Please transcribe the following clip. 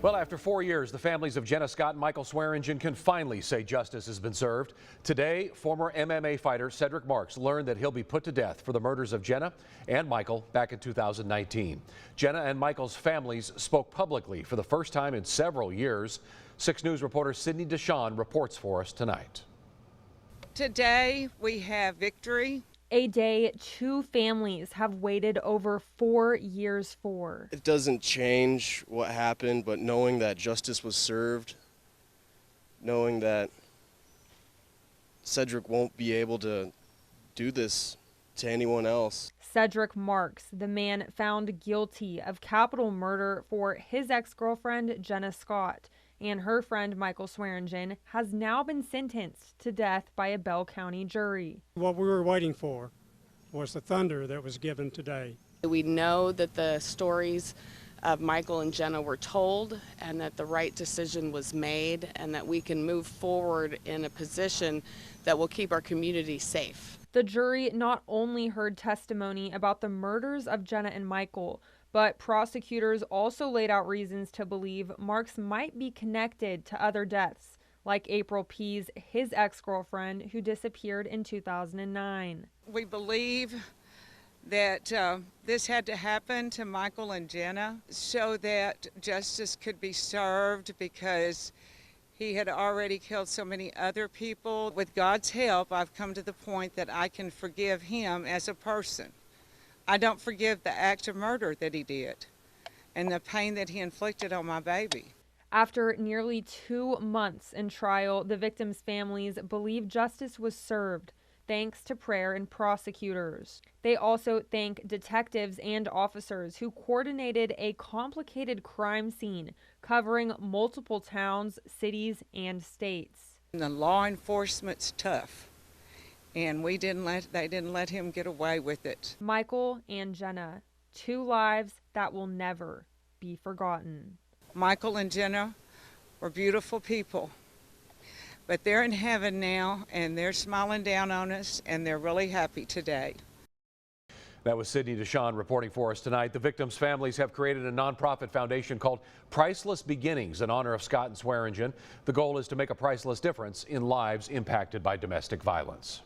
Well, after 4 years, the families of Jenna Scott and Michael Swearingin can finally say justice has been served. Today, former MMA fighter Cedric Marks learned that he'll be put to death for the murders of Jenna and Michael back in 2019. Jenna and Michael's families spoke publicly for the first time in several years. 6 News reporter Sydney DeShawn reports for us tonight. Today, we have victory. A day 2 families have waited over 4 years for. It doesn't change what happened, but knowing that justice was served, knowing that Cedric won't be able to do this to anyone else. Cedric Marks, the man found guilty of capital murder for his ex-girlfriend Jenna Scott and her friend Michael Swearingin, has now been sentenced to death by a Bell County jury. What we were waiting for was the thunder that was given today. We know that the stories of Michael and Jenna were told and that the right decision was made and that we can move forward in a position that will keep our community safe. The jury not only heard testimony about the murders of Jenna and Michael, but prosecutors also laid out reasons to believe Marks might be connected to other deaths, like April Pease, his ex-girlfriend, who disappeared in 2009. We believe that this had to happen to Michael and Jenna so that justice could be served, because he had already killed so many other people. With God's help, I've come to the point that I can forgive him as a person. I don't forgive the act of murder that he did and the pain that he inflicted on my baby. After nearly 2 months in trial, the victims' families believe justice was served, thanks to prayer and prosecutors. They also thank detectives and officers who coordinated a complicated crime scene covering multiple towns, cities, and states. The law enforcement's tough, and they didn't let him get away with it. Michael and Jenna, 2 lives that will never be forgotten. Michael and Jenna were beautiful people, but they're in heaven now, and they're smiling down on us, and they're really happy today. That was Sydney DeShawn reporting for us tonight. The victims' families have created a nonprofit foundation called Priceless Beginnings in honor of Scott and Swearingin. The goal is to make a priceless difference in lives impacted by domestic violence.